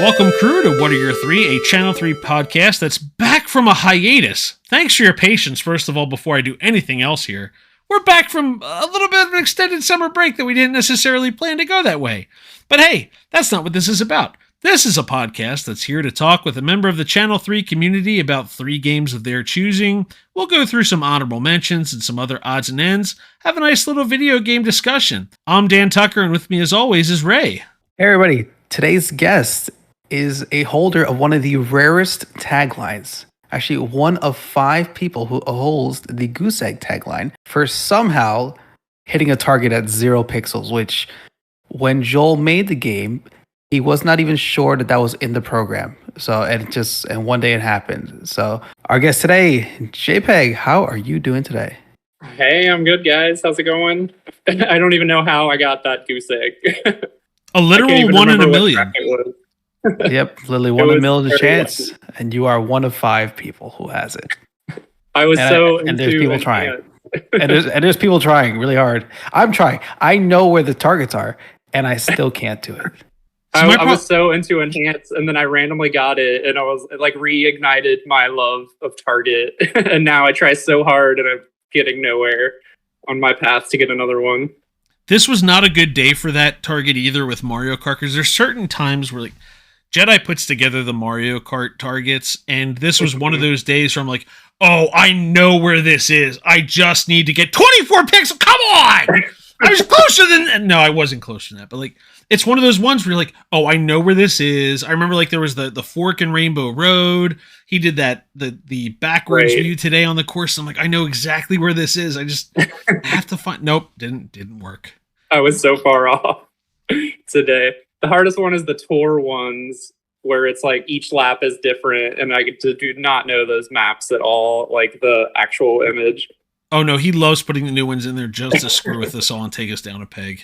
Welcome, crew, to What Are Your Three, a Channel 3 podcast that's back from a hiatus. Thanks for your patience, first of all, before I do anything else here. We're back from a little bit of an extended summer break that we didn't necessarily plan to go that way. But hey, that's not what this is about. This is a podcast that's here to talk with a member of the Channel 3 community about 3 games of their choosing. We'll go through some honorable mentions and some other odds and ends, have a nice little video game discussion. I'm Dan Tucker, and with me as always is Ray. Hey everybody, today's guest is a holder of one of the rarest taglines. Actually, one of 5 people who holds the goose egg tagline for somehow hitting a target at 0 pixels, which when Joel made the game, he was not even sure that was in the program. So, and one day it happened. So our guest today, JPEG, how are you doing today? Hey, I'm good, guys. How's it going? I don't even know how I got that goose egg. A literal 1 in a million. Yep, literally 1 in a million chance, and you are one of 5 people who has it. I was and there's people trying, and there's people trying really hard. I'm trying. I know where the targets are, and I still can't do it. I was so into Enhance, and then I randomly got it, and I was like reignited my love of Target, and now I try so hard, and I'm getting nowhere on my path to get another one. This was not a good day for that target either with Mario Kart, because there's certain times where like Jedi puts together the Mario Kart targets, and this was one of those days where I'm like, oh, I know where this is. I just need to get 24 pixels. Come on! I was closer than... No, I wasn't closer than that, but like, it's one of those ones where you're like, oh, I know where this is. I remember like there was the fork in Rainbow Road. He did that, the backwards view today on the course. I'm like, I know exactly where this is. I just have to find... Nope, didn't work. I was so far off today. The hardest one is the tour ones, where it's like each lap is different, and I do not know those maps at all, like the actual image. Oh no, he loves putting the new ones in there just to screw with us all and take us down a peg.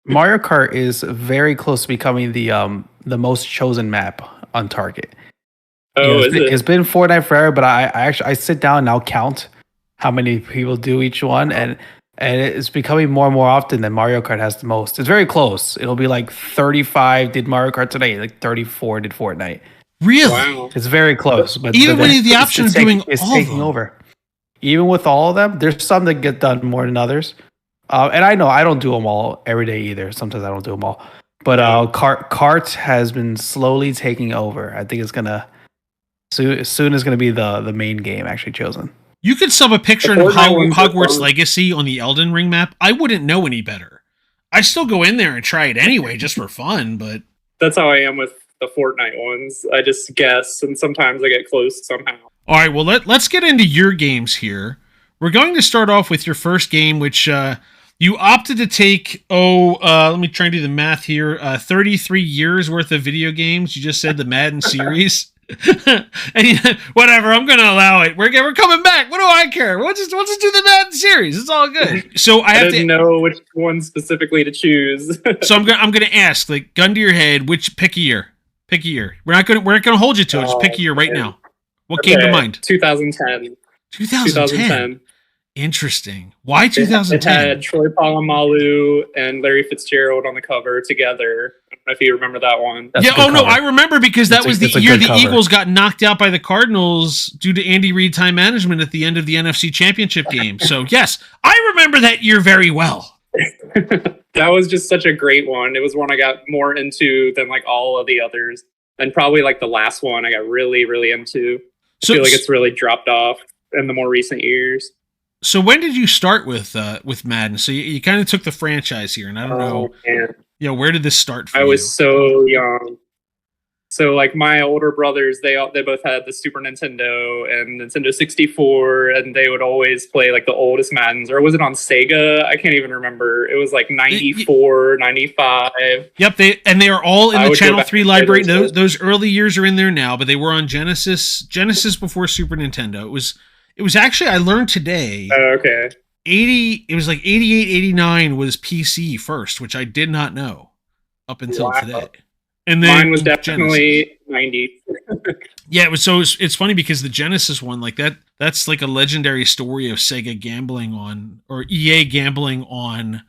Mario Kart is very close to becoming the most chosen map on Target. Oh, it's been Fortnite forever, but I sit down and I'll count how many people do each one, and it's becoming more and more often that Mario Kart has the most. It's very close. It'll be like 35 did Mario Kart today, like 34 did Fortnite. Really? Wow. It's very close. But even when the option of doing it's all taking of them. over. Even with all of them, there's some that get done more than others. And I know I don't do them all every day either. Sometimes I don't do them all. But Kart has been slowly taking over. I think it's gonna soon is gonna be the main game actually chosen. You could sub a picture of Hogwarts Legacy on the Elden Ring map. I wouldn't know any better. I still go in there and try it anyway, just for fun, but... That's how I am with the Fortnite ones. I just guess, and sometimes I get close somehow. All right, well, let's get into your games here. We're going to start off with your first game, which you opted to take, let me try and do the math here, 33 years worth of video games. You just said the Madden series. And whatever, I'm gonna allow it. We're coming back. What do I care? We'll just do the Madden series. It's all good. So I didn't know which one specifically to choose. So I'm gonna ask, like, gun to your head, pick a year. Pick a year. We're not gonna hold you to it. Just pick a year right now. What came to mind? 2010. 2010. Interesting. Why 2010? It had Troy Polamalu and Larry Fitzgerald on the cover together. I don't know if you remember that one. I remember because that was the year the Eagles got knocked out by the Cardinals due to Andy Reid time management at the end of the NFC Championship game. So, yes, I remember that year very well. That was just such a great one. It was one I got more into than like all of the others. And probably like the last one I got really, really into. I feel like it's really dropped off in the more recent years. So when did you start with Madden? So you kind of took the franchise here, and I don't know, man. Where did this start for you? I was so young. So like my older brothers, they both had the Super Nintendo and Nintendo 64, and they would always play like the oldest Maddens. Or was it on Sega? I can't even remember. It was like 94, 95. Yep, they are all in the Channel 3 library. Those early years are in there now, but they were on Genesis before Super Nintendo. It was actually, I learned today. Oh, okay. It was like 88, 89 was PC first, which I did not know up until today. And then mine was definitely Genesis. 90. Yeah, it was. So it's funny because the Genesis one, like that's like a legendary story of Sega gambling on, or EA gambling on.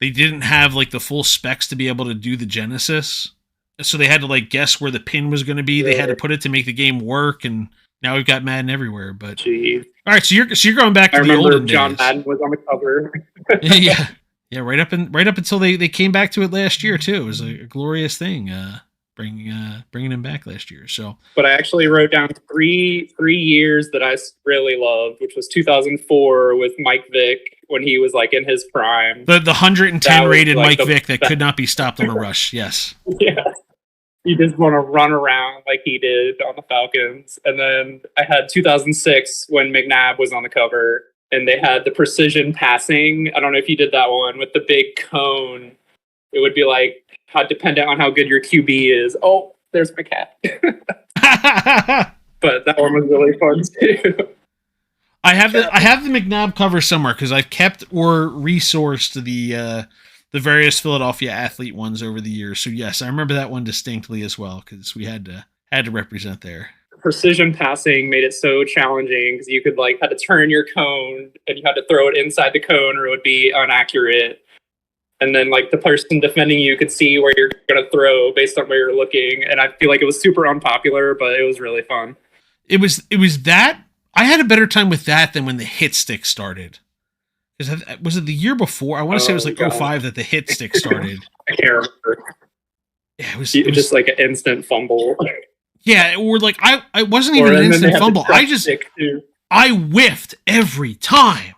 They didn't have like the full specs to be able to do the Genesis, so they had to like guess where the pin was going to be. They had to put it to make the game work, and now we've got Madden everywhere. But Jeez. all right, so you're going back to I the remember olden John days. Madden was on the cover. Yeah, right up until they came back to it last year too. It was a glorious thing, bringing him back last year. So, but I actually wrote down three years that I really loved, which was 2004 with Mike Vick when he was like in his prime. The 110 That was, rated like, Mike Vick that could not be stopped on a rush. Yes. Yeah. You just want to run around like he did on the Falcons. And then I had 2006 when McNabb was on the cover, and they had the precision passing. I don't know if you did that one with the big cone. It would be like how dependent on how good your QB is. Oh, there's my cat. But that one was really fun too. I have the McNabb cover somewhere because I've kept or resourced the various Philadelphia athlete ones over the years. So yes, I remember that one distinctly as well because we had to represent there. Precision passing made it so challenging because you could like had to turn your cone and you had to throw it inside the cone or it would be inaccurate. And then like the person defending you could see where you're going to throw based on where you're looking. And I feel like it was super unpopular, but it was really fun. It was that I had a better time with that than when the hit stick started. Was it the year before? I want to say it was like 05 that the hit stick started. I can't remember. Yeah, it was just like an instant fumble. Yeah, or like I wasn't even an instant fumble. I whiffed every time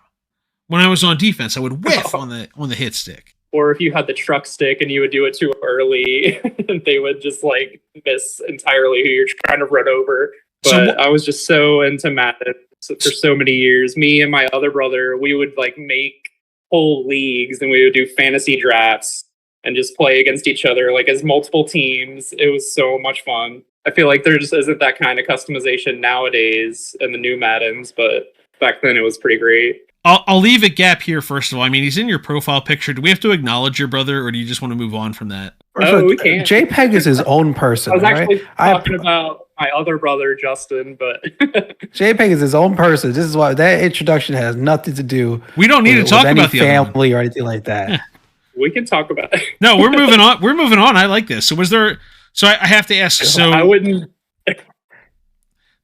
when I was on defense. I would whiff on the hit stick. Or if you had the truck stick and you would do it too early, they would just like miss entirely who you're trying to run over. But I was just so into Madden for so many years. Me and my other brother, we would like make whole leagues and we would do fantasy drafts and just play against each other like as multiple teams. It was so much fun. I feel like there just isn't that kind of customization nowadays in the new Maddens, but back then it was pretty great. I'll leave a gap here, first of all. I mean, he's in your profile picture. Do we have to acknowledge your brother, or do you just want to move on from that? We can. JPEG is his own person. I was actually talking about my other brother, Justin, but... JPEG is his own person. This is why that introduction has nothing to do We don't need to talk about the family or anything like that. We can talk about it. No, we're moving on. We're moving on. I like this. So was there... So I have to ask, so... I wouldn't...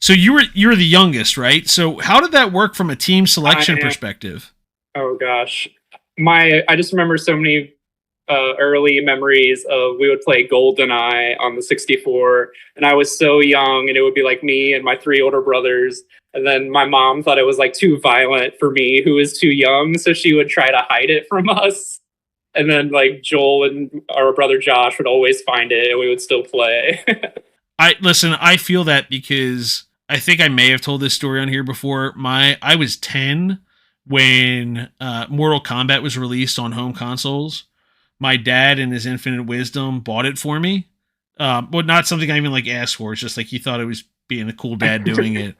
So you were the youngest, right? So how did that work from a team selection perspective? Oh gosh, I just remember so many early memories of we would play GoldenEye on the 64, and I was so young, and it would be like me and my three older brothers, and then my mom thought it was like too violent for me, who was too young, so she would try to hide it from us. And then like Joel and our brother Josh would always find it, and we would still play. I feel that because I think I may have told this story on here before. I was 10 when Mortal Kombat was released on home consoles. My dad, in his infinite wisdom, bought it for me. But not something I even like asked for. It's just like he thought it was being a cool dad doing it.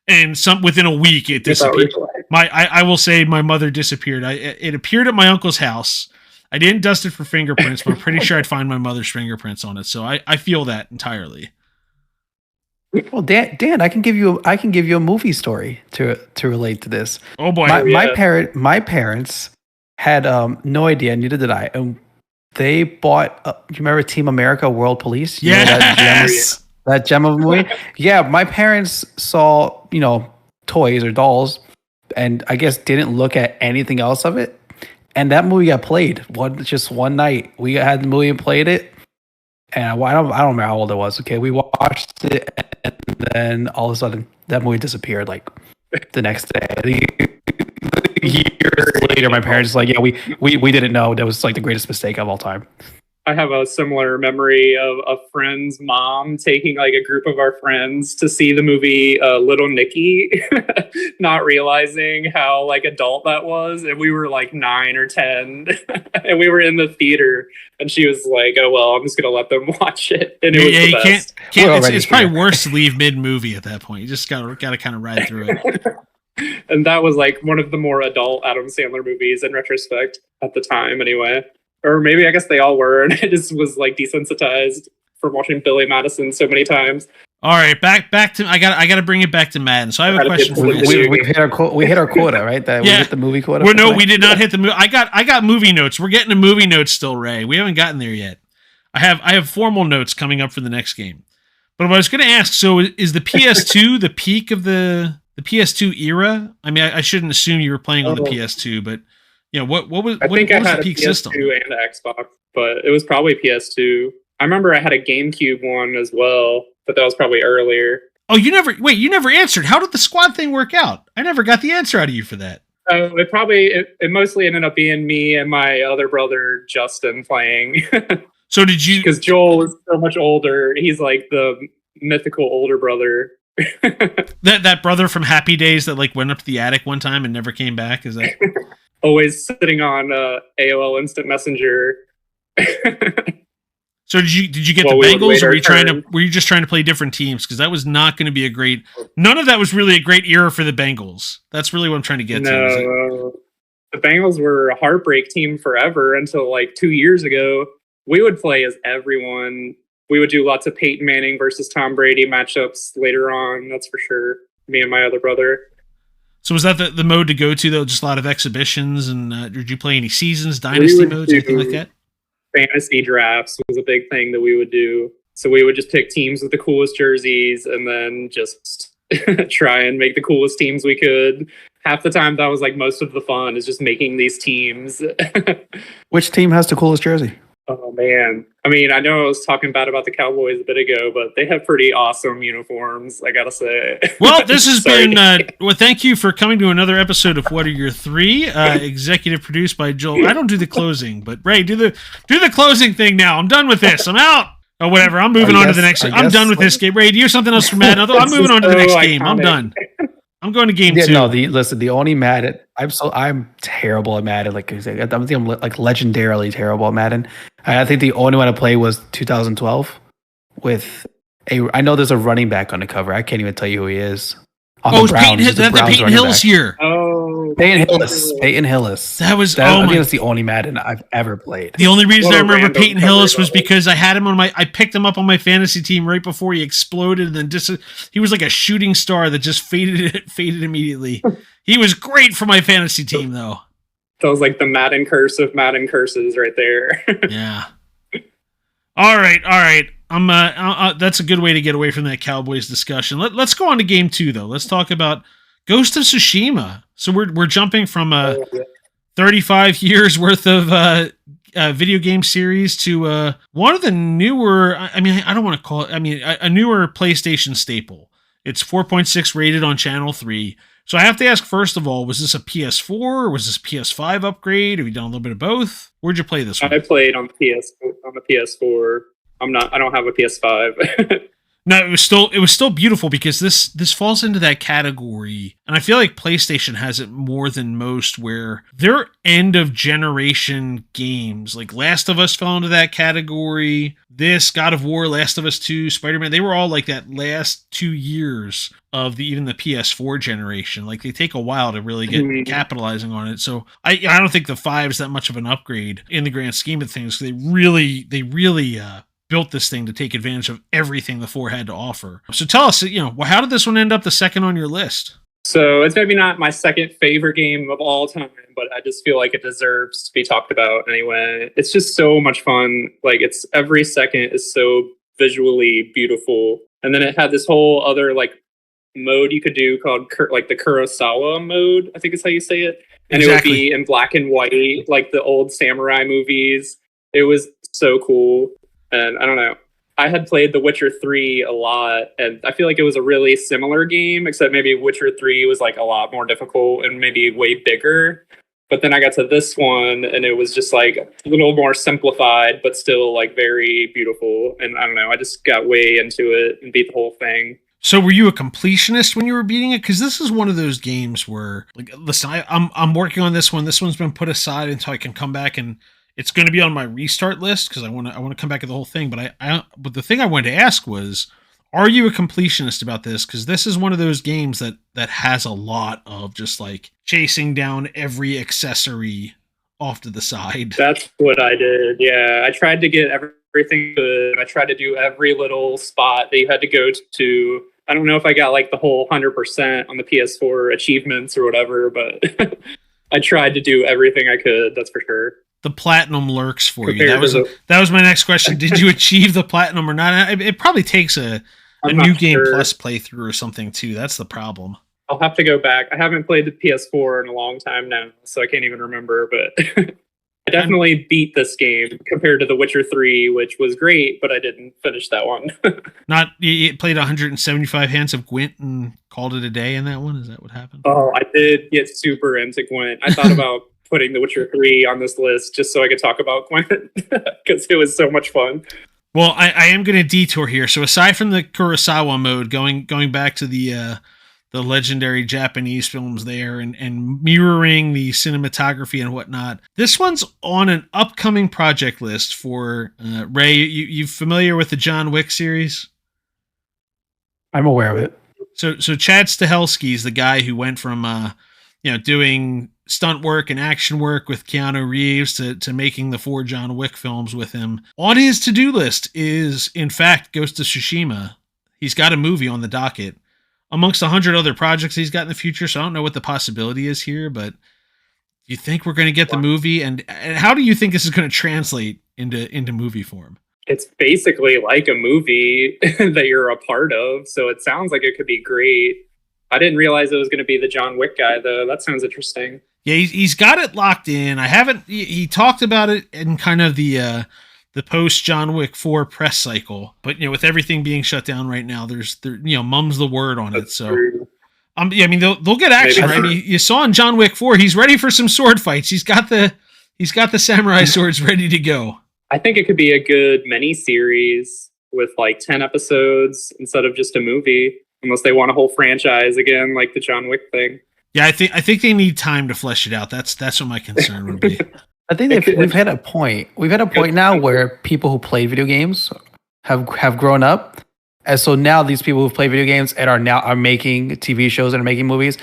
And within a week, it disappeared. I will say my mother disappeared. It appeared at my uncle's house. I didn't dust it for fingerprints, but I'm pretty sure I'd find my mother's fingerprints on it. So I feel that entirely. Well, Dan, I can give you a movie story to relate to this. Oh boy, my parents had no idea, neither did I. And they bought. Do you remember Team America: World Police? You know that gem of a movie. Yeah, my parents saw toys or dolls, and I guess didn't look at anything else of it. And that movie got played one night. We had the movie and played it. And I don't remember how old I was. Okay, we watched it, and then all of a sudden, that movie disappeared. Like the next day, years later, my parents like, yeah, we didn't know. That was like the greatest mistake of all time. I have a similar memory of a friend's mom taking like a group of our friends to see the movie Little Nicky, not realizing how like adult that was. And we were like 9 or 10 and we were in the theater and she was like, oh, well, I'm just going to let them watch it. And it was the best. It's probably worse to leave mid movie at that point. You just got to kind of ride through it. And that was like one of the more adult Adam Sandler movies in retrospect at the time anyway. Or maybe I guess they all were, and I just was like desensitized from watching Billy Madison so many times. All right, back to I got to bring it back to Madden. So I have a question for you. We hit our quota, right? We hit the movie quota. No, we did not hit the movie. I got movie notes. We're getting to movie notes still, Ray. We haven't gotten there yet. I have formal notes coming up for the next game. But what I was going to ask, so is the PS2 the peak of the PS2 era? I mean, I shouldn't assume you were playing on the PS2, but what was I think I was had the peak a PS2 system? and an Xbox, but it was probably PS2. I remember I had a GameCube one as well, but that was probably earlier. Oh, you never answered. How did the squad thing work out? I never got the answer out of you for that. It mostly ended up being me and my other brother Justin playing. So did you? Because Joel is so much older. He's like the mythical older brother. that brother from Happy Days that like went up to the attic one time and never came back. Is that always sitting on AOL Instant Messenger? So did you get the Bengals, or were you just trying to play different teams? Because that was not going to be a great. None of that was really a great era for the Bengals. That's really what I'm trying to get to. The Bengals were a heartbreak team forever until like 2 years ago. We would play as everyone. We would do lots of Peyton Manning versus Tom Brady matchups later on. That's for sure. Me and my other brother. So was that the mode to go to though? Just a lot of exhibitions, and did you play any seasons, dynasty modes, anything like that? Fantasy drafts was a big thing that we would do. So we would just pick teams with the coolest jerseys and then just try and make the coolest teams we could. Half the time, that was like most of the fun, is just making these teams. Which team has the coolest jersey? Oh, man. I mean, I know I was talking bad about the Cowboys a bit ago, but they have pretty awesome uniforms, I gotta say. Well, this has been... well, thank you for coming to another episode of What Are Your Three? Executive produced by Joel. I don't do the closing, but Ray, do the closing thing now. I'm done with this. I'm out. Oh, whatever. I'm moving on to the next... I'm done with this game. Ray, do you have something else for Madden? I'm moving on to the next game. I'm done. I'm going to game 2. No, the only Madden. I'm terrible at Madden. Like I said, I'm like legendarily terrible at Madden. I think the only one I played was 2012 with I know there's a running back on the cover. I can't even tell you who he is. It's Peyton Hillis here. Oh, Peyton Hillis. That was. I think that's the only Madden I've ever played. The only reason I remember Peyton Hillis was because I had him on I picked him up on my fantasy team right before he exploded, and then he was like a shooting star that just faded immediately. He was great for my fantasy team, though. That was like the Madden curse of Madden curses, right there. Yeah. All right. That's a good way to get away from that Cowboys discussion. Let's go on to game 2, though. Let's talk about Ghost of Tsushima. So we're jumping from 35 years worth of video game series to one of the newer. I mean, I don't want to call it. I mean, a newer PlayStation staple. It's 4.6 rated on Channel 3. So I have to ask, first of all, was this a PS4 or was this a PS5 upgrade? Have you done a little bit of both? Where'd you play this one? I played on the PS4. I don't have a PS5. No, it was still beautiful because this falls into that category, and I feel like PlayStation has it more than most, where their end of generation games, like Last of Us, fell into that category. This, God of War, Last of Us 2, Spider-Man, they were all like that last 2 years of even the PS4 generation. Like they take a while to really get capitalizing on it. So I don't think the 5 is that much of an upgrade in the grand scheme of things. They really built this thing to take advantage of everything the 4 had to offer. So tell us, how did this one end up the second on your list? So it's maybe not my second favorite game of all time, but I just feel like it deserves to be talked about anyway. It's just so much fun. Like every second is so visually beautiful. And then it had this whole other like mode you could do called like the Kurosawa mode, I think is how you say it. And Exactly. It would be in black and white, like the old samurai movies. It was so cool. And I don't know, I had played The Witcher 3 a lot, and I feel like it was a really similar game, except maybe Witcher 3 was like a lot more difficult and maybe way bigger. But then I got to this one, and it was just like a little more simplified, but still like very beautiful. And I don't know, I just got way into it and beat the whole thing. So were you a completionist when you were beating it? Because this is one of those games where, like, listen, I'm working on this one. This one's been put aside until I can come back, and it's going to be on my restart list because I want to come back to the whole thing. But the thing I wanted to ask was, are you a completionist about this? Because this is one of those games that has a lot of just like chasing down every accessory off to the side. That's what I did. Yeah, I tried to get everything good. I tried to do every little spot that you had to go to. I don't know if I got like the whole 100% on the PS4 achievements or whatever, but I tried to do everything I could. That's for sure. the platinum lurks for you. Compared to That was my next question. Did you achieve the platinum or not? It probably takes a I'm new not game sure. plus playthrough or something too. That's the problem. I'll have to go back. I haven't played the PS4 in a long time now, so I can't even remember. But I definitely beat this game compared to The Witcher 3, which was great, but I didn't finish that one. Not you played 175 Hands of Gwent and called it a day in that one. Is that what happened? Oh, I did get super into Gwent. I thought about putting The Witcher 3 on this list just so I could talk about Gwent because it was so much fun. Well, I am going to detour here. So aside from the Kurosawa mode, going back to the legendary Japanese films there and mirroring the cinematography and whatnot, this one's on an upcoming project list for Ray. You familiar with the John Wick series? I'm aware of it. So Chad Stahelski is the guy who went from doing stunt work and action work with Keanu Reeves to making the 4 John Wick films with him. On his to-do list is, in fact, Ghost of Tsushima. He's got a movie on the docket amongst 100 other projects he's got in the future. So I don't know what the possibility is here, but do you think we're going to get the movie? And how do you think this is going to translate into movie form? It's basically like a movie that you're a part of. So it sounds like it could be great. I didn't realize it was going to be the John Wick guy, though. That sounds interesting. Yeah, he's got it locked in. He talked about it in kind of the post John Wick 4 press cycle, but with everything being shut down right now, mum's the word on it. So, they'll get action. Right? You saw in John Wick 4, he's ready for some sword fights. He's got the samurai swords ready to go. I think it could be a good mini-series with like 10 episodes instead of just a movie, unless they want a whole franchise again, like the John Wick thing. Yeah, I think they need time to flesh it out. That's what my concern would be. I think we've had a point. We've had a point now where people who play video games have grown up, and so now these people who play video games and are making TV shows and are making movies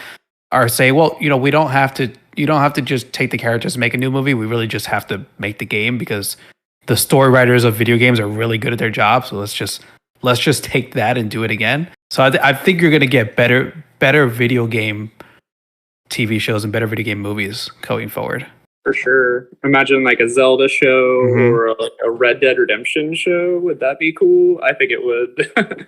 are saying, well, we don't have to. You don't have to just take the characters and make a new movie. We really just have to make the game because the story writers of video games are really good at their job. So let's just take that and do it again. So I think you're going to get better video game TV shows and better video game movies going forward. For sure. Imagine like a Zelda show or a Red Dead Redemption show. Would that be cool? I think it would.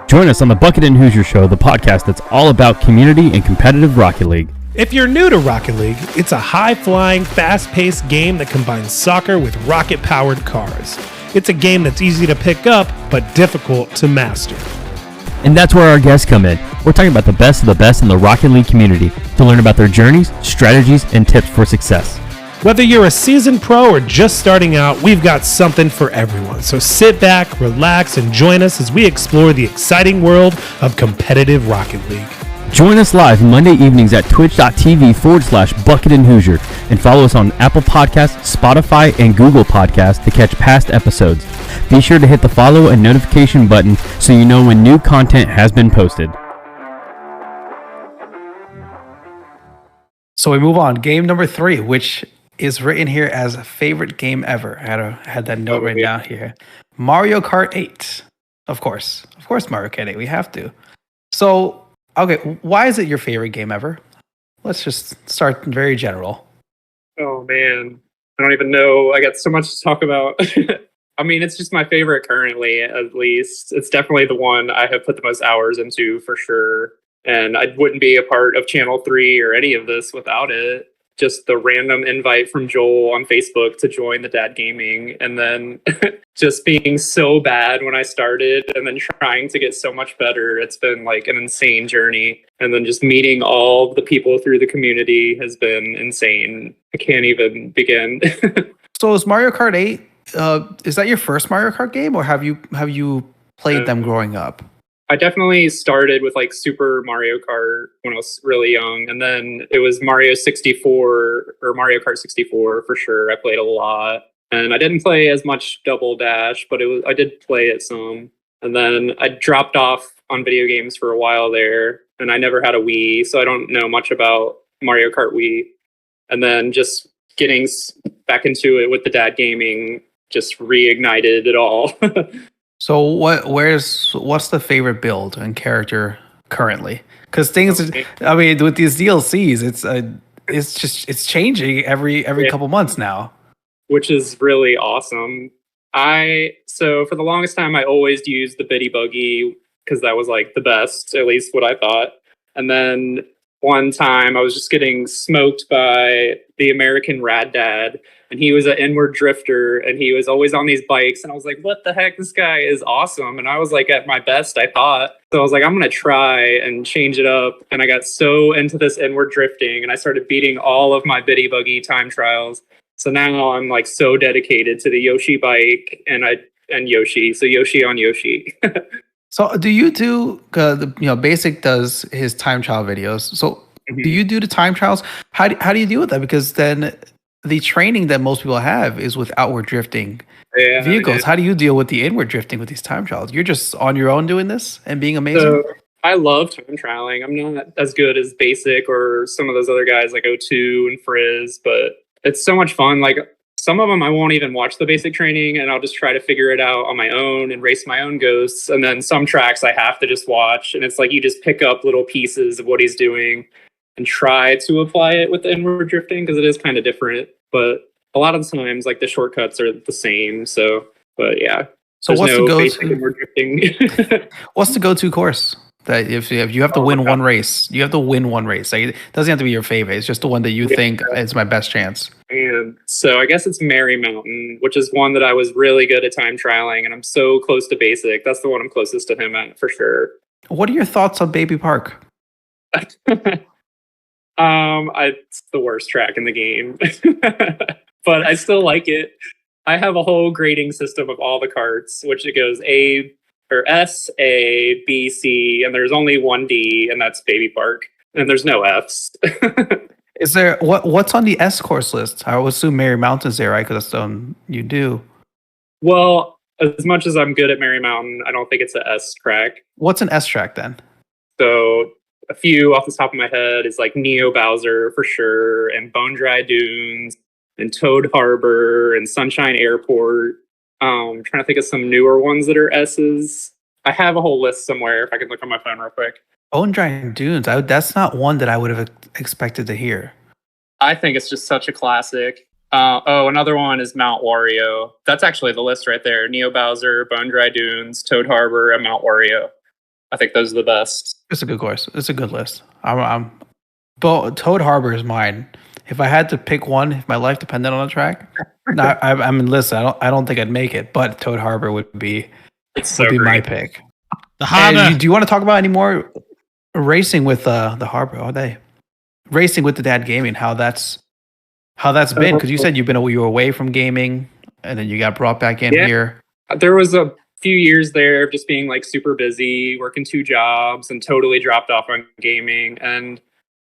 Join us on the Bucket and Hoosier Show, the podcast that's all about community and competitive Rocket League. If you're new to Rocket League, it's a high-flying, fast-paced game that combines soccer with rocket-powered cars. It's a game that's easy to pick up, but difficult to master. And that's where our guests come in. We're talking about the best of the best in the Rocket League community to learn about their journeys, strategies, and tips for success. Whether you're a seasoned pro or just starting out, we've got something for everyone. So sit back, relax, and join us as we explore the exciting world of competitive Rocket League. Join us live Monday evenings at twitch.tv/Bucket and Hoosier and follow us on Apple Podcasts, Spotify, and Google Podcasts to catch past episodes. Be sure to hit the follow and notification button so you know when new content has been posted. So we move on. Game number 3, which is written here as favorite game ever. I had that note written down here. Mario Kart 8. Of course Mario Kart 8. We have to. So, okay, why is it your favorite game ever? Let's just start very general. Oh, man. I don't even know. I got so much to talk about. I mean, it's just my favorite currently, at least. It's definitely the one I have put the most hours into, for sure. And I wouldn't be a part of Channel 3 or any of this without it. Just the random invite from Joel on Facebook to join the Dad Gaming, and then just being so bad when I started and then trying to get so much better. It's been like an insane journey. And then just meeting all the people through the community has been insane. I can't even begin. So is Mario Kart 8, is that your first Mario Kart game, or have you played them growing up? I definitely started with like Super Mario Kart when I was really young, and then it was Mario 64 or Mario Kart 64 for sure. I played a lot, and I didn't play as much Double Dash, but I did play it some. And then I dropped off on video games for a while there, and I never had a Wii, so I don't know much about Mario Kart Wii. And then just getting back into it with the Dad Gaming just reignited it all. So what's the favorite build and character currently? Because with these DLCs, it's changing every couple months now. Which is really awesome. So for the longest time, I always used the Bitty Buggy because that was like the best, at least what I thought. And then one time I was just getting smoked by the American Rad Dad, and he was an inward drifter, and he was always on these bikes, and I was like, what the heck, this guy is awesome. And I was like at my best, I thought. So I was like, I'm gonna try and change it up. And I got so into this inward drifting, and I started beating all of my Bitty Buggy time trials. So now I'm like so dedicated to the Yoshi bike and Yoshi. So Yoshi on Yoshi. So do you do Basic does his time trial videos. So do you do the time trials? How do you deal with that? Because then the training that most people have is with outward drifting vehicles. How do you deal with the inward drifting with these time trials? You're just on your own doing this and being amazing? So I love time trialing. I'm not as good as Basic or some of those other guys like O2 and Frizz, but it's so much fun. Like some of them, I won't even watch the basic training, and I'll just try to figure it out on my own and race my own ghosts. And then some tracks I have to just watch, and it's like you just pick up little pieces of what he's doing and try to apply it with the inward drifting because it is kind of different. But a lot of the times, like the shortcuts are the same. So, but yeah. So what's the go-to? Inward drifting. What's the go-to course? That if you have to win one race, you have to win one race. Like, it doesn't have to be your favorite. It's just the one that you think is my best chance. And so I guess it's Mary Mountain, which is one that I was really good at time trialing, and I'm so close to Basic. That's the one I'm closest to him at for sure. What are your thoughts on Baby Park? It's the worst track in the game, but I still like it. I have a whole grading system of all the carts, which it goes A or S, A, B, C, and there's only one D, and that's Baby Park, and there's no Fs. Is there what's on the S course list? I would assume Mary Mountain's there, right? Because that's the one you do. Well, as much as I'm good at Mary Mountain, I don't think it's a S track. What's an S track then? So a few off the top of my head is like Neo Bowser for sure, and Bone Dry Dunes, and Toad Harbor, and Sunshine Airport. I'm trying to think of some newer ones that are S's. I have a whole list somewhere if I can look on my phone real quick. Bone Dry Dunes. That's not one that I would have expected to hear. I think it's just such a classic. Another one is Mount Wario. That's actually the list right there. Neo Bowser, Bone Dry Dunes, Toad Harbor, and Mount Wario. I think those are the best. It's a good course. It's a good list. But Toad Harbor is mine. If I had to pick one, if my life depended on a track, listen, I don't think I'd make it, but Toad Harbor would be my pick. Do you want to talk about any more racing with the Harbor? Are they racing with the Dad Gaming? How that's been? Because you said you were away from gaming, and then you got brought back in here. There was a few years there of just being like super busy, working 2 jobs, and totally dropped off on gaming. And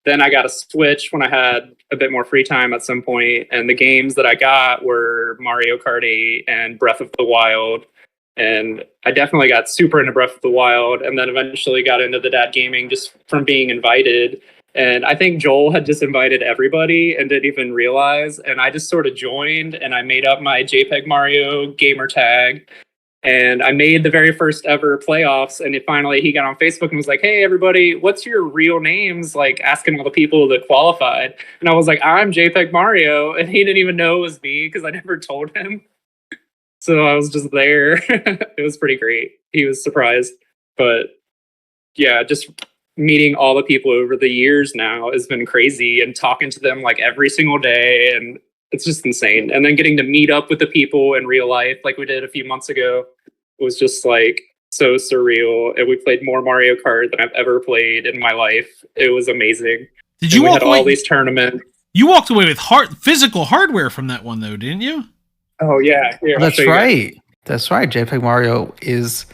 then I got a Switch when I had a bit more free time at some point, and the games that I got were Mario Kart 8 and Breath of the Wild. And I definitely got super into Breath of the Wild, and then eventually got into the Dad Gaming just from being invited. And I think Joel had just invited everybody and didn't even realize. And I just sort of joined, and I made up my JPEG gamer tag. And I made the very first ever playoffs. And finally he got on Facebook and was like, hey, everybody, what's your real names? Like asking all the people that qualified. And I was like, I'm JPEG Mario. And he didn't even know it was me because I never told him. So I was just there. It was pretty great. He was surprised. But yeah, just meeting all the people over the years now has been crazy, and talking to them like every single day. And it's just insane. And then getting to meet up with the people in real life like we did a few months ago was just like so surreal. And we played more Mario Kart than I've ever played in my life. It was amazing. Did you walk away? All these tournaments. You walked away with physical hardware from that one though, didn't you? Oh yeah. Here, that's right. That's right. JPEG Mario is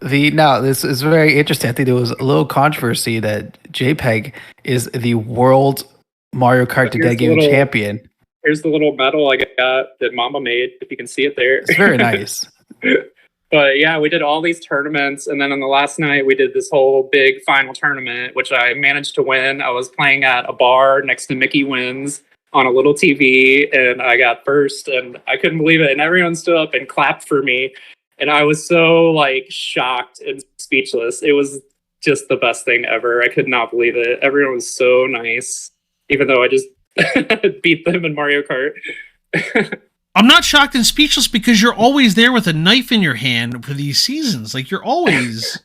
this is very interesting. I think there was a little controversy that JPEG is the world Mario Kart to Dead Game champion. Here's the little medal I got that Mama made, if you can see it there. It's very nice. But yeah, we did all these tournaments, and then on the last night we did this whole big final tournament, which I managed to win. I was playing at a bar next to Mickey Wins on a little TV, and I got first, and I couldn't believe it. And everyone stood up and clapped for me, and I was so like shocked and speechless. It was just the best thing ever. I could not believe it. Everyone was so nice, even though I just beat them in Mario Kart. I'm not shocked and speechless because you're always there with a knife in your hand for these seasons. Like you're always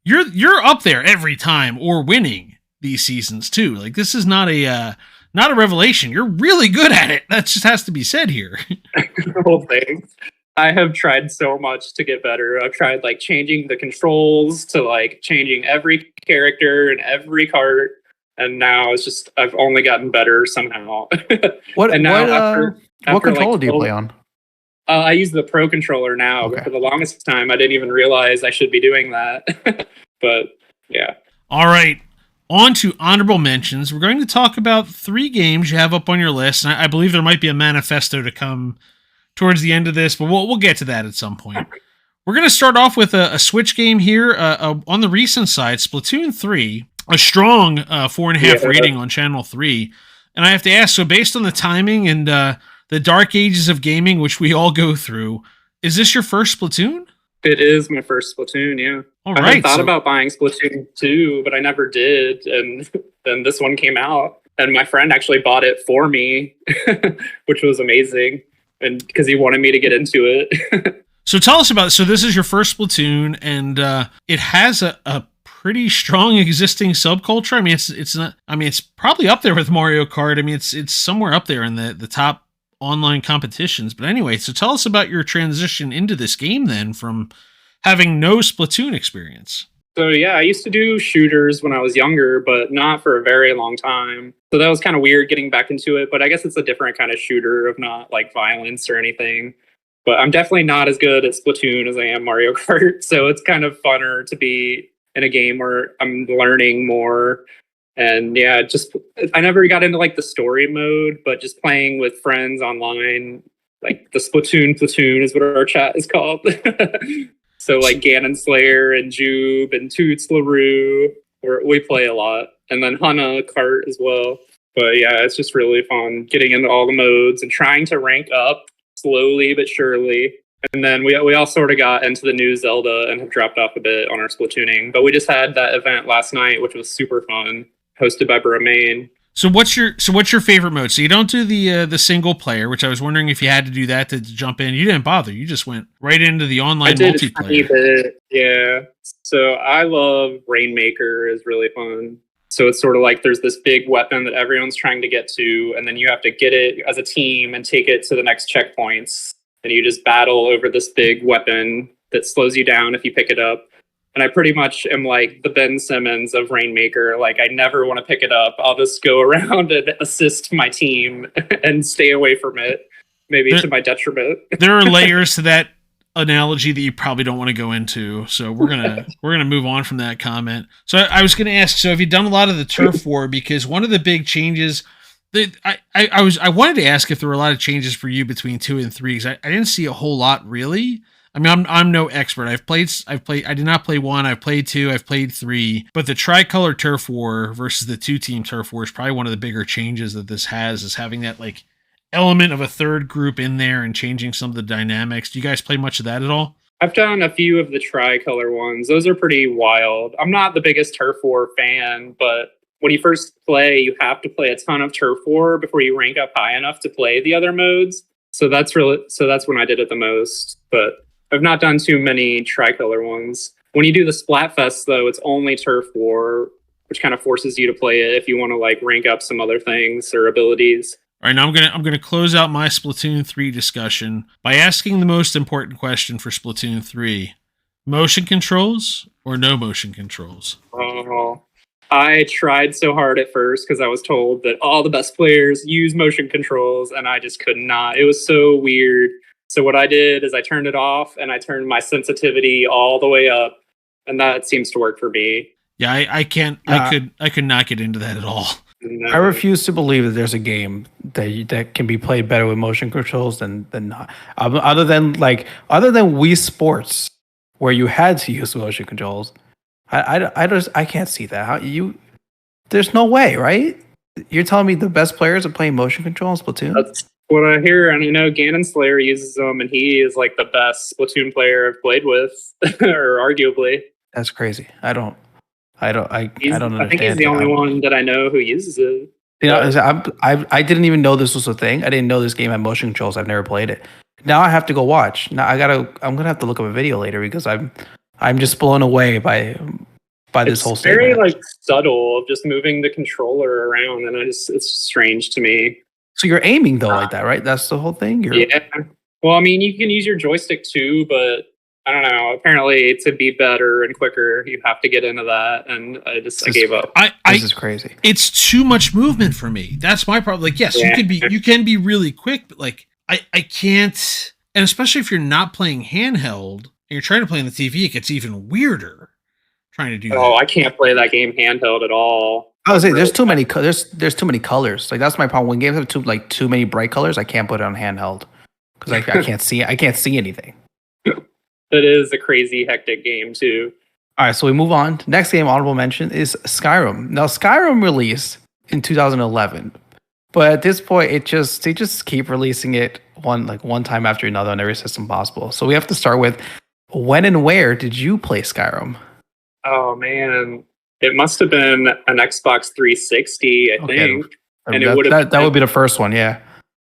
you're up there every time or winning these seasons too. Like this is not a revelation. You're really good at it. That just has to be said here. Well, thanks. I have tried so much to get better. I've tried like changing the controls to like changing every character and every cart, and now it's just I've only gotten better somehow. What After controller like do you play on? I use the Pro controller now, Okay. but for the longest time, I didn't even realize I should be doing that. But yeah. All right. On to honorable mentions. We're going to talk about 3 games you have up on your list, and I believe there might be a manifesto to come towards the end of this, but we'll get to that at some point. We're going to start off with a Switch game here on the recent side, Splatoon 3, a strong 4.5 rating on Channel 3. And I have to ask, so based on the timing and the dark ages of gaming, which we all go through, is this your first Splatoon? It is my first Splatoon, yeah. All I right. had thought about buying Splatoon 2, but I never did. And then this one came out, and my friend actually bought it for me, which was amazing. And because he wanted me to get into it. So tell us about it. So this is your first Splatoon, and it has a pretty strong existing subculture. I mean, it's not. I mean, it's probably up there with Mario Kart. I mean, it's somewhere up there in the top online competitions. But anyway, so tell us about your transition into this game then, from having no Splatoon experience. So yeah, I used to do shooters when I was younger, but not for a very long time. So that was kind of weird getting back into it, but I guess it's a different kind of shooter of not like violence or anything. But I'm definitely not as good at Splatoon as I am Mario Kart. So it's kind of funner to be in a game where I'm learning more. And yeah, just I never got into like the story mode, but just playing with friends online, like the Platoon is what our chat is called. So like Ganon Slayer and Jube and Toots LaRue, we play a lot. And then Hana Kart as well. But yeah, it's just really fun getting into all the modes and trying to rank up slowly but surely. And then we all sort of got into the new Zelda and have dropped off a bit on our Splatooning. But we just had that event last night, which was super fun, hosted by Main. So what's your favorite mode? So you don't do the single player, which I was wondering if you had to do that to jump in. You didn't bother. You just went right into the online multiplayer. I did a tiny bit, yeah. So I love Rainmaker is really fun. So it's sort of like there's this big weapon that everyone's trying to get to, and then you have to get it as a team and take it to the next checkpoints. And you just battle over this big weapon that slows you down if you pick it up. And I pretty much am like the Ben Simmons of Rainmaker. Like, I never want to pick it up. I'll just go around and assist my team and stay away from it, maybe to my detriment. There are layers to that analogy that you probably don't want to go into. So we're gonna move on from that comment. So I was gonna ask, so have you done a lot of the turf war? Because one of the big changes that I wanted to ask if there were a lot of changes for you between 2 and 3, because I didn't see a whole lot really. I mean, I'm no expert. I did not play 1. I've played 2. I've played 3. But the tricolor turf war versus the 2-team turf war is probably one of the bigger changes that this has, is having that like element of a third group in there and changing some of the dynamics. Do you guys play much of that at all? I've done a few of the tricolor ones. Those are pretty wild. I'm not the biggest turf war fan, but when you first play, you have to play a ton of turf war before you rank up high enough to play the other modes. So that's when I did it the most. But I've not done too many tricolor ones. When you do the Splatfest, though, it's only turf war, which kind of forces you to play it if you want to like rank up some other things or abilities. All right, now I'm gonna close out my Splatoon 3 discussion by asking the most important question for Splatoon 3: motion controls or no motion controls? Oh, I tried so hard at first because I was told that all the best players use motion controls, and I just could not. It was so weird. So what I did is I turned it off and I turned my sensitivity all the way up, and that seems to work for me. Yeah, I can't. I could not get into that at all. No. I refuse to believe that there's a game that can be played better with motion controls than not. Other than Wii Sports, where you had to use motion controls. I can't see that. There's no way, right? You're telling me the best players are playing motion control in Splatoon? That's what I hear, and I know Ganon Slayer uses them, and he is like the best Splatoon player I've played with, or arguably. That's crazy. I don't understand. I think he's the only one that I know who uses it. You know, I didn't even know this was a thing. I didn't know this game had motion controls. I've never played it. Now I have to go watch. Now I'm gonna have to look up a video later because I'm just blown away by this whole It's very statement. like subtle of just moving the controller around, and it's strange to me. So you're aiming though like that, right? That's the whole thing. Yeah. Well, I mean, you can use your joystick too, but I don't know. Apparently, to be better and quicker, you have to get into that, and I gave up. This is crazy. It's too much movement for me. That's my problem. Like, yes, Yeah. you can be really quick, but like I can't. And especially if you're not playing handheld and you're trying to play on the TV, it gets even weirder trying to do Oh, that. I can't play that game handheld at all. I was saying there's too many there's too many colors. Like that's my problem. When games have too many bright colors, I can't put it on handheld because I can't see anything. It is a crazy, hectic game too. All right, so we move on. Next game, honorable mention, is Skyrim. Now, Skyrim released in 2011, but at this point, they just keep releasing it one time after another on every system possible. So we have to start with when and where did you play Skyrim? Oh man, it must have been an Xbox 360, I Okay, think. And it would have that would be the first one, yeah.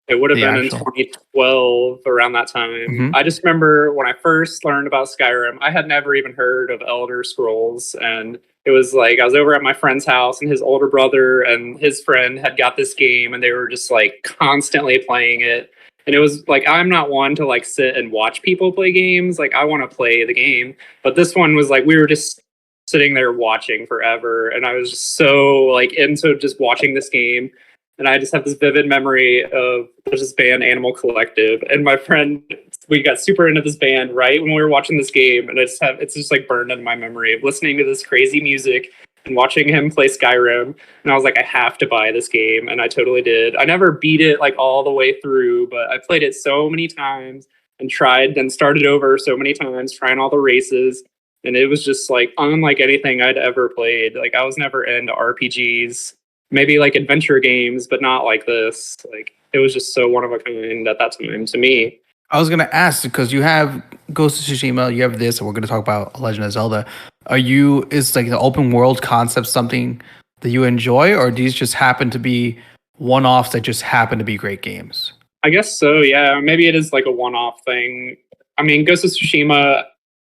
It would have The been actual. in 2012, around that time. Mhm. I just remember when I first learned about Skyrim, I had never even heard of Elder Scrolls. And it was like I was over at my friend's house, and his older brother and his friend had got this game, and they were just like constantly playing it. And it was like, I'm not one to like sit and watch people play games. Like, I want to play the game. But this one was like, we were just sitting there watching forever. And I was just so like into just watching this game. And I just have this vivid memory of there's this band, Animal Collective, and my friend, we got super into this band right when we were watching this game, and it's just like burned in my memory of listening to this crazy music and watching him play Skyrim. And I was like, I have to buy this game, and I totally did. I never beat it like all the way through, but I played it so many times and tried and started over so many times, trying all the races. And it was just like unlike anything I'd ever played. Like I was never into RPGs. Maybe like adventure games, but not like this. Like it was just so one of a kind at that time to me. I was gonna ask because you have Ghost of Tsushima, you have this, and we're gonna talk about Legend of Zelda. Is like the open world concept something that you enjoy, or these just happen to be one-offs that just happen to be great games? I guess so, yeah. Maybe it is like a one-off thing. I mean, Ghost of Tsushima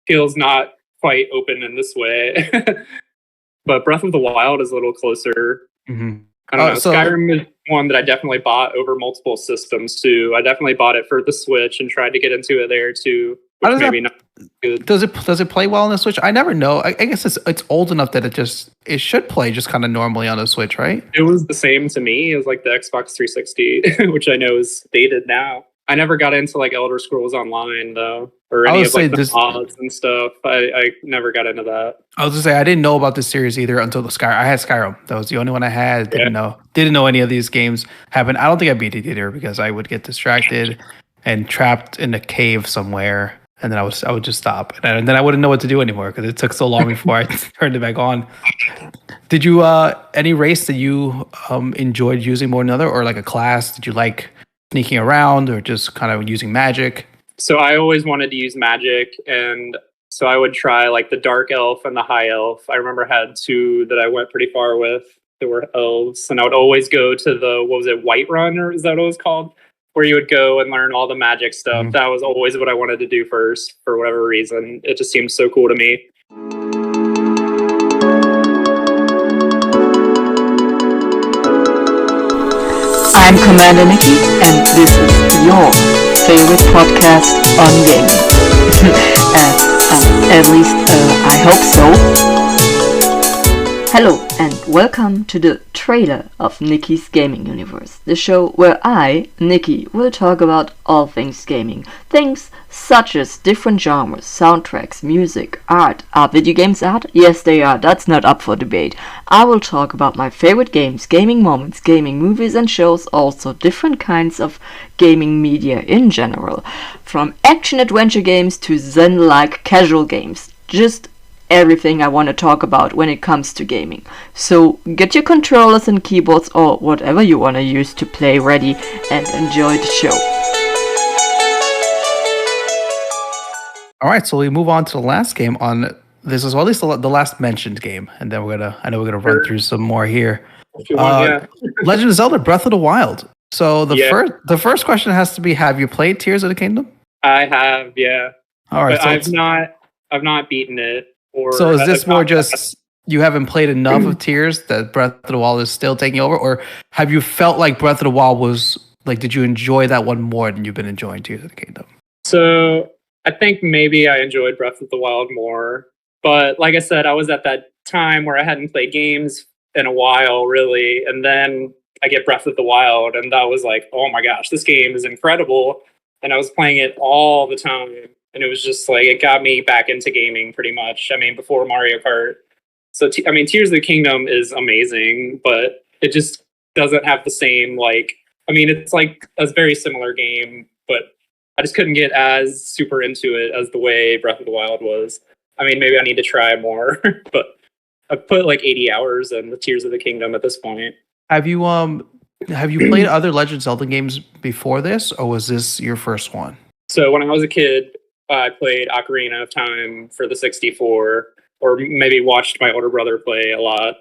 feels not quite open in this way. But Breath of the Wild is a little closer. Mm-hmm. I don't know. Skyrim is one that I definitely bought over multiple systems too. I definitely bought it for the Switch and tried to get into it there too. Which maybe not good. Does it play well on the Switch? I never know. I guess it's old enough that it should play just kind of normally on the Switch, right? It was the same to me as like the Xbox 360, which I know is dated now. I never got into like Elder Scrolls Online though, or any of like the mods and stuff. I never got into that. I was gonna say I didn't know about this series either until I had Skyrim. That was the only one I had. Didn't know any of these games happened. I don't think I beat it either because I would get distracted and trapped in a cave somewhere, and then I would just stop, and then I wouldn't know what to do anymore because it took so long before I turned it back on. Did you any race that you enjoyed using more than another, or like a class? Did you like sneaking around or just kind of using magic? So I always wanted to use magic, and so I would try like the dark elf and the high elf. I remember I had two that I went pretty far with that were elves, and I would always go to the, what was it, Whiterun, or is that what it was called? Where you would go and learn all the magic stuff. Mm-hmm. That was always what I wanted to do first for whatever reason. It just seemed so cool to me. I'm Commander Nikki, and this is your favorite podcast on gaming. At least, I hope so. Hello, and welcome to the trailer of Nikki's Gaming Universe, the show where I, Nikki, will talk about all things gaming. Things such as different genres, soundtracks, music, art. Are video games art? Yes, they are. That's not up for debate. I will talk about my favorite games, gaming moments, gaming movies and shows, also different kinds of gaming media in general. From action-adventure games to zen-like casual games. Just everything I want to talk about when it comes to gaming. So get your controllers and keyboards or whatever you want to use to play ready and enjoy the show. All right, so we move on to the last game on this as well, at least the last mentioned game, and then I know we're gonna run through some more here. If you want, Legend of Zelda: Breath of the Wild. So Yeah. the first question has to be: have you played Tears of the Kingdom? I have, yeah. All right, But I've not beaten it. Or so is this I've more not- just you haven't played enough of Tears that Breath of the Wild is still taking over, or have you felt like Breath of the Wild was like? Did you enjoy that one more than you've been enjoying Tears of the Kingdom? So I think maybe I enjoyed Breath of the Wild more. But like I said, I was at that time where I hadn't played games in a while, really. And then I get Breath of the Wild, and that was like, oh my gosh, this game is incredible. And I was playing it all the time. And it was just like, it got me back into gaming pretty much. I mean, before Mario Kart. So, Tears of the Kingdom is amazing, but it just doesn't have the same, like, I mean, it's like a very similar game, but I just couldn't get as super into it as the way Breath of the Wild was. I mean, maybe I need to try more, but I've put like 80 hours in the Tears of the Kingdom at this point. Have you played other Legend of Zelda games before this, or was this your first one? So when I was a kid, I played Ocarina of Time for the 64, or maybe watched my older brother play a lot.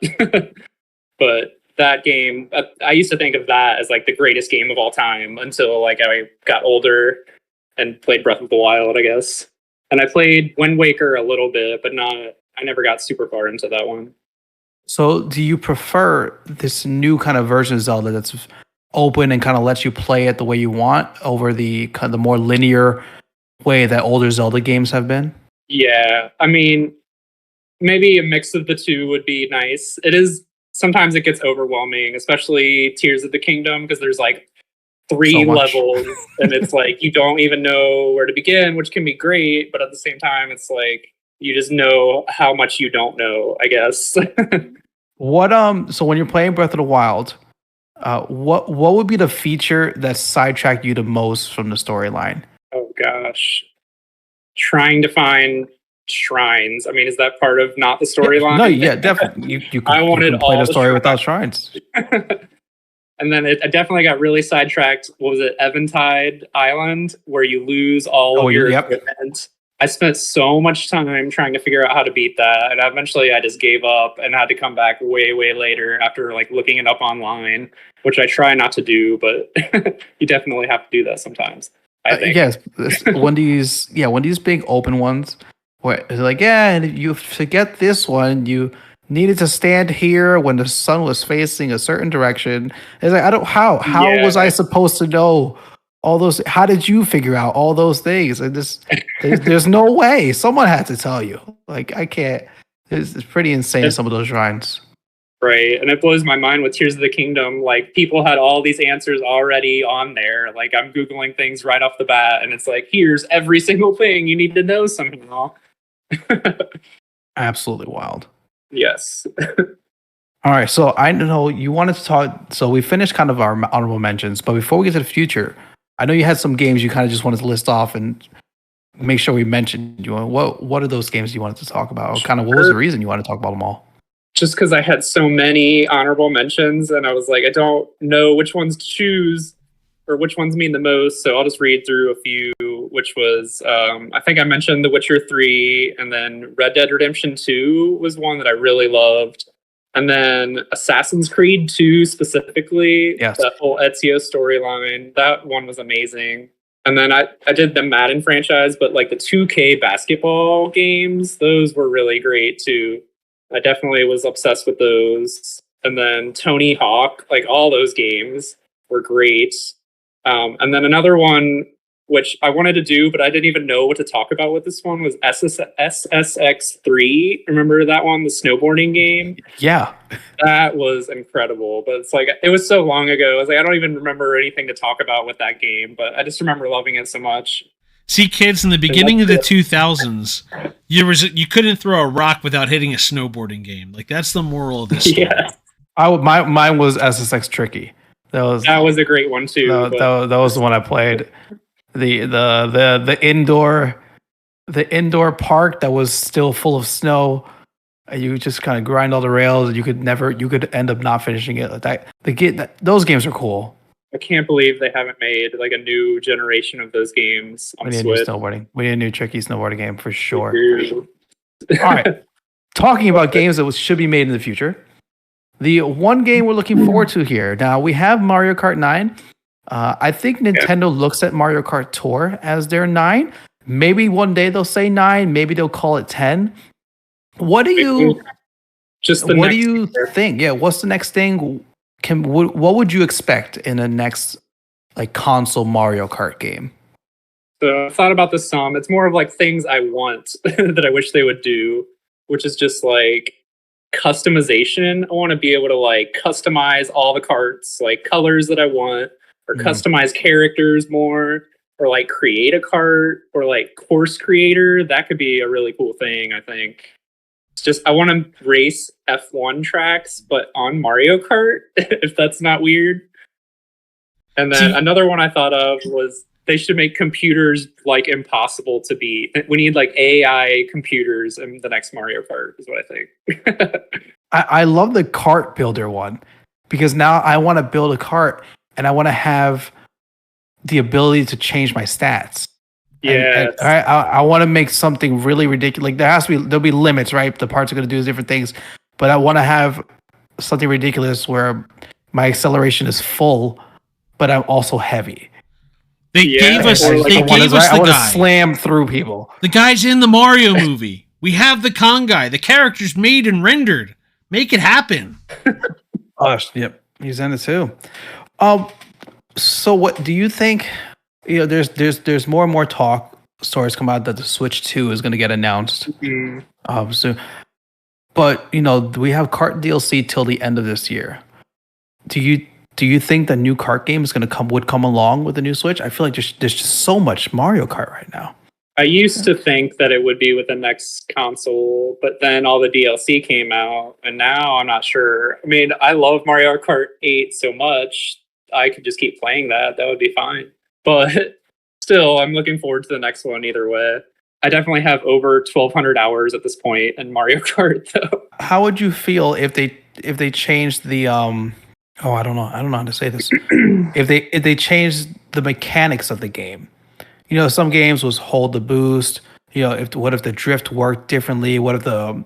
But that game, I used to think of that as like the greatest game of all time until like I got older and played Breath of the Wild, I guess. And I played Wind Waker a little bit, but I never got super far into that one. So, do you prefer this new kind of version of Zelda that's open and kind of lets you play it the way you want over the kind of the more linear way that older Zelda games have been? Yeah, I mean, maybe a mix of the two would be nice. It is sometimes it gets overwhelming, especially Tears of the Kingdom, because there's like 3 So much. levels, and it's like you don't even know where to begin, which can be great, but at the same time, it's like you just know how much you don't know, I guess. What so when you're playing Breath of the Wild, what would be the feature that sidetracked you the most from the storyline? Oh gosh, trying to find shrines. I mean, is that part of not the storyline? No, yeah, definitely. You I wanted you can play all the the story shrines. without shrines. And then I definitely got really sidetracked. What was it? Eventide Island, where you lose all of your yep. equipment. I spent so much time trying to figure out how to beat that, and eventually I just gave up and had to come back way, way later after like looking it up online, which I try not to do, but you definitely have to do that sometimes. I think. Yes, when these big open ones where it's like, yeah, and if you forget this one, you needed to stand here when the sun was facing a certain direction. It's like, how Yeah. was I supposed to know all those? How did you figure out all those things? And there's no way. Someone had to tell you. Like, I can't. It's pretty insane, some of those shrines. Right. And it blows my mind with Tears of the Kingdom. Like, people had all these answers already on there. Like, I'm Googling things right off the bat, and it's like, here's every single thing you need to know somehow. Absolutely wild. Yes. All right, so I know you wanted to talk. So we finished kind of our honorable mentions, but before we get to the future, I know you had some games you kind of just wanted to list off and make sure we mentioned. What are those games you wanted to talk about? What was the reason you wanted to talk about them all? Just because I had so many honorable mentions, and I was like, I don't know which ones to choose or which ones mean the most. So I'll just read through a few, which was, I think I mentioned The Witcher 3, and then Red Dead Redemption 2 was one that I really loved. And then Assassin's Creed 2 specifically, Yes. that whole Ezio storyline, that one was amazing. And then I did the Madden franchise, but like the 2K basketball games, those were really great too. I definitely was obsessed with those. And then Tony Hawk, like all those games were great. And then another one, which I wanted to do, but I didn't even know what to talk about with this one, was SSX3. Remember that one, the snowboarding game? Yeah. That was incredible. But it's like, it was so long ago. I was like, I don't even remember anything to talk about with that game, but I just remember loving it so much. See, kids, in the beginning of the 2000s, you couldn't throw a rock without hitting a snowboarding game. Like, that's the moral of this story. Yeah, Mine was SSX Tricky. That was a great one too. that was the one I played. The indoor park that was still full of snow. You just kind of grind all the rails, and you could end up not finishing it. Those games are cool. I can't believe they haven't made like a new generation of those games on We need a new Switch. snowboarding. We need a new tricky snowboarding game for sure. All All right. Talking about games that should be made in the future, The one game we're looking forward to here. Now we have Mario Kart 9. I think Nintendo looks at Mario Kart Tour as their 9. Maybe one day they'll say 9. Maybe they'll call it 10. What do you think? Yeah, what's the next thing? What would you expect in the next like console Mario Kart game? So I thought about this some. It's more of like things I want that I wish they would do, which is just like customization. I want to be able to like customize all the carts, like colors that I want, or customize characters more, or like create a cart, or like course creator. That could be a really cool thing, I think. It's just I want to race F1 tracks, but on Mario Kart, if that's not weird. And then another one I thought of was they should make computers like impossible to beat. We need like AI computers in the next Mario Kart is what I think. I love the cart builder one because now I want to build a cart and I want to have the ability to change my stats. Yeah, I want to make something really ridiculous. Like there'll be limits, right? The parts are going to do different things, but I want to have something ridiculous where my acceleration is full, but I'm also heavy. They gave us I the want to guy. slam through people. The guy's in the Mario movie. We have the con guy. The character's made and rendered. Make it happen. Yep, he's in it too. So what do you think? You know, there's more and more stories come out that the Switch 2 is going to get announced. Soon. But you know, we have Kart DLC till the end of this year. Do you think the new Kart game is would come along with the new Switch? I feel like there's just so much Mario Kart right now. I used to think that it would be with the next console, but then all the DLC came out, and now I'm not sure. I mean, I love Mario Kart 8 so much, I could just keep playing that. That would be fine. But still, I'm looking forward to the next one either way. I definitely have over 1,200 hours at this point in Mario Kart, though. How would you feel if they changed the I don't know how to say this. if they changed the mechanics of the game? You know, some games was hold the boost. You know, what if the drift worked differently? What if the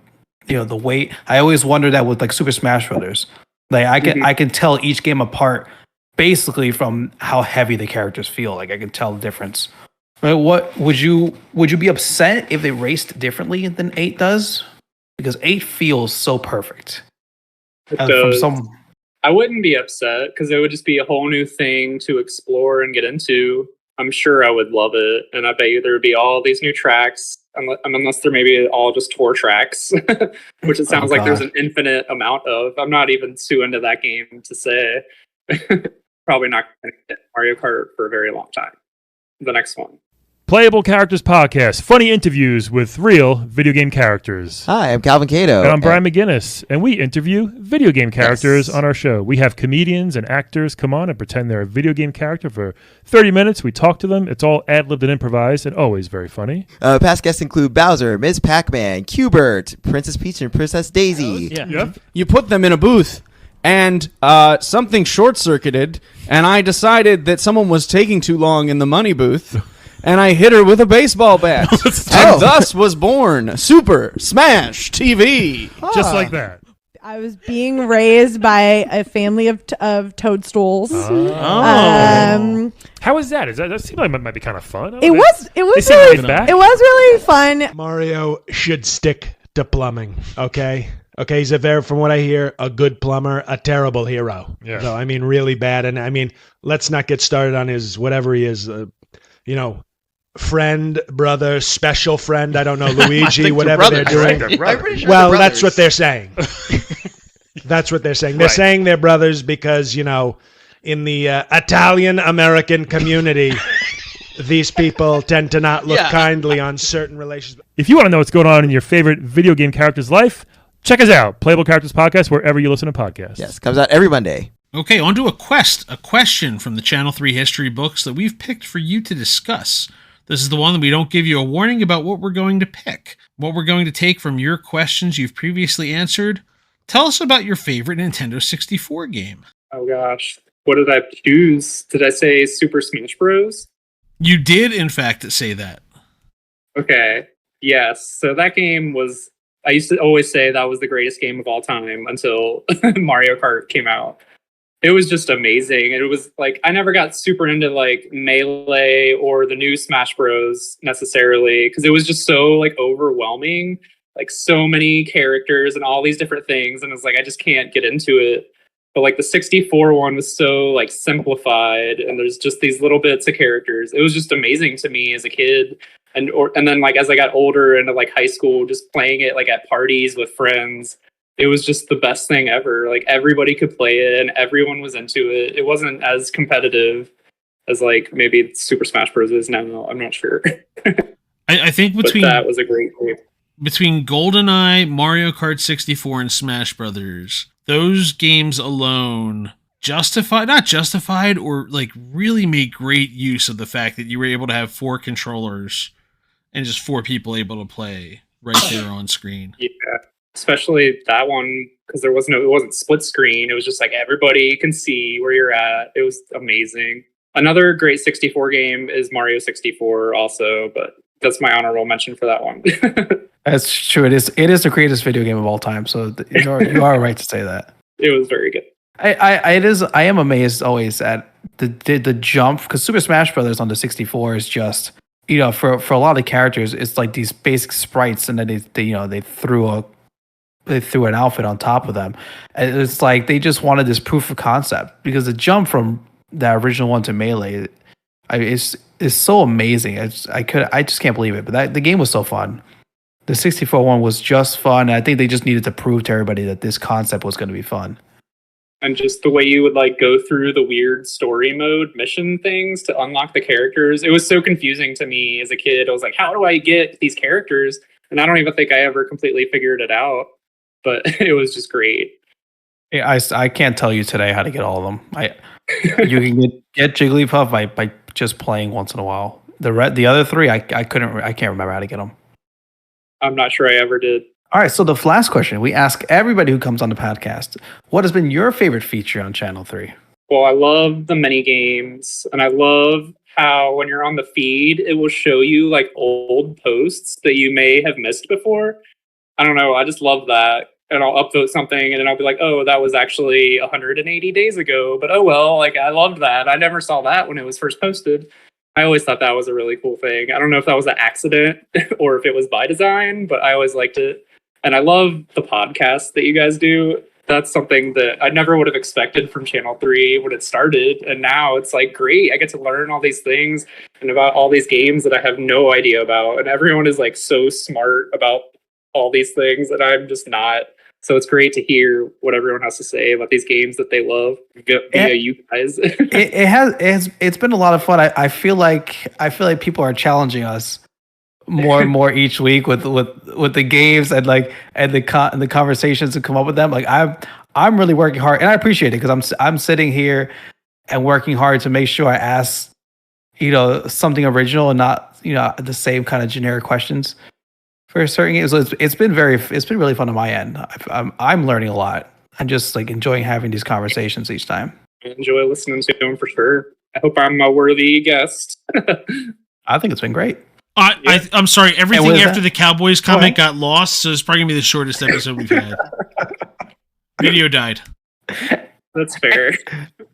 weight? I always wonder that with like Super Smash Brothers. Like I can tell each game apart basically from how heavy the characters feel. Like I can tell the difference. Right? What would you be upset if they raced differently than 8 does? Because 8 feels so perfect. I wouldn't be upset because it would just be a whole new thing to explore and get into. I'm sure I would love it, and I bet you there would be all these new tracks, unless they're maybe all just tour tracks, which it sounds like there's an infinite amount of. I'm not even too into that game to say. Probably not going to get Mario Kart for a very long time. The next one. Playable Characters Podcast, funny interviews with real video game characters. Hi, I'm Calvin Cato. And I'm Brian McGinnis, and we interview video game characters on our show. We have comedians and actors come on and pretend they're a video game character for 30 minutes. We talk to them. It's all ad-libbed and improvised and always very funny. Past guests include Bowser, Ms. Pac-Man, Q*bert, Princess Peach, and Princess Daisy. Yep. You put them in a booth, and something short-circuited, and I decided that someone was taking too long in the money booth. And I hit her with a baseball bat. And thus was born Super Smash TV. Just like that. I was being raised by a family of toadstools. How is that? That seems like it might be kind of fun. It was really fun. Mario should stick to plumbing, okay? Okay, he's from what I hear, a good plumber, a terrible hero. Yeah. So, I mean, really bad. And I mean, let's not get started on his, whatever he is, friend, brother, special friend, I don't know, Luigi, whatever they're doing. Well, that's what they're saying. That's what they're saying. They're saying they're brothers because, in the Italian-American community, these people tend to not look kindly on certain relations. If you want to know what's going on in your favorite video game character's life, check us out. Playable Characters Podcast, wherever you listen to podcasts. Yes, comes out every Monday. Okay, on to a question from the Channel 3 history books that we've picked for you to discuss. This is the one that we don't give you a warning about what we're going to pick, what we're going to take from your questions you've previously answered. Tell us about your favorite Nintendo 64 game. Oh gosh, what did I choose? Did I say Super Smash Bros? You did, in fact, say that. Okay, yes. So that game was I used to always say that was the greatest game of all time until Mario Kart came out. It was just amazing. It was like I never got super into like Melee or the new Smash Bros necessarily because it was just so like overwhelming, like so many characters and all these different things, and it's like I just can't get into it. But like the 64 one was so like simplified, and there's just these little bits of characters. It was just amazing to me as a kid, and then like as I got older into like high school, just playing it like at parties with friends. It was just the best thing ever. Like everybody could play it and everyone was into it. It wasn't as competitive as like maybe Super Smash Bros. Is now. I'm not sure. I think but that was a great game. Between GoldenEye, Mario Kart 64, and Smash Brothers, those games alone not justified or like really made great use of the fact that you were able to have 4 controllers and just 4 people able to play right there on screen. Yeah. Especially that one, because it wasn't split screen. It was just like everybody can see where you're at. It was amazing. Another great 64 game is Mario 64 also, but that's my honorable mention for that one. That's true. It is the greatest video game of all time. So you are right to say that. It was very good. I am amazed always at the jump, because Super Smash Brothers on the 64 is just, for a lot of characters, it's like these basic sprites, and then they threw an outfit on top of them. And it's like they just wanted this proof of concept, because the jump from the original one to Melee is so amazing. I just can't believe it. But the game was so fun. The 64 one was just fun. I think they just needed to prove to everybody that this concept was going to be fun. And just the way you would like go through the weird story mode mission things to unlock the characters. It was so confusing to me as a kid. I was like, how do I get these characters? And I don't even think I ever completely figured it out. But it was just great. Yeah, I can't tell you today how to get all of them. You can get Jigglypuff by just playing once in a while. The other 3, I can't remember how to get them. I'm not sure I ever did. All right, so the last question we ask everybody who comes on the podcast: what has been your favorite feature on Channel 3? Well, I love the mini games, and I love how when you're on the feed, it will show you like old posts that you may have missed before. I don't know. I just love that. And I'll upvote something and then I'll be like, oh, that was actually 180 days ago. But oh, well, like I loved that. I never saw that when it was first posted. I always thought that was a really cool thing. I don't know if that was an accident or if it was by design, but I always liked it. And I love the podcast that you guys do. That's something that I never would have expected from Channel 3 when it started. And now it's like, great. I get to learn all these things and about all these games that I have no idea about. And everyone is like so smart about all these things and I'm just not. So it's great to hear what everyone has to say about these games that they love via you guys. It's been a lot of fun. I feel like people are challenging us more and more each week with the games and the conversations to come up with them. Like I'm really working hard, and I appreciate it because I'm sitting here and working hard to make sure I ask something original and not the same kind of generic questions for certain games. So it's been really fun on my end. I'm learning a lot. I'm just like enjoying having these conversations each time. I enjoy listening to them for sure. I hope I'm a worthy guest. I think it's been great. I'm sorry. Everything after the Cowboys comment got lost, so it's probably gonna be the shortest episode we've had. Video died. That's fair.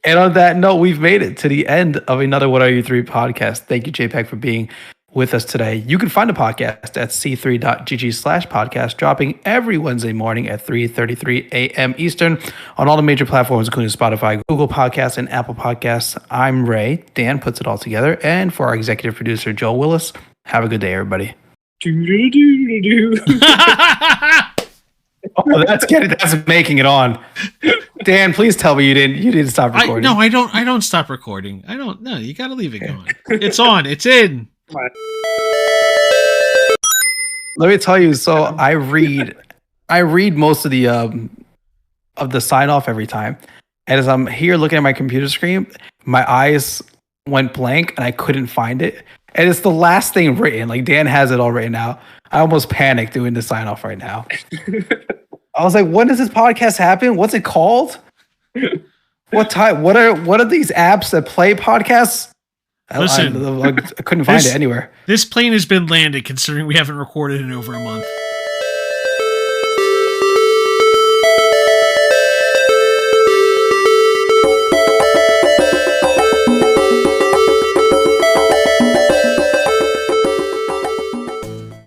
And on that note, we've made it to the end of another What Are You 3 podcast. Thank you, JPEG, for being with us today. You can find the podcast at c3.gg/podcast, dropping every Wednesday morning at 3:33 a.m. Eastern on all the major platforms, including Spotify, Google Podcasts, and Apple Podcasts. I'm Ray. Dan puts it all together. And for our executive producer, Joe Willis, have a good day, everybody. Oh, that's making it on. Dan, please tell me you didn't stop recording. No, I don't stop recording. I don't. No, you got to leave it going. It's on. It's in. Let me tell you. So I read most of the sign off every time, and as I'm here looking at my computer screen, my eyes went blank and I couldn't find it. And it's the last thing written. Like Dan has it all written out. I almost panicked doing the sign off right now. I was like, when does this podcast happen? What's it called? What time? What are these apps that play podcasts? Listen, I couldn't find it anywhere. This plane has been landed considering we haven't recorded in over a month.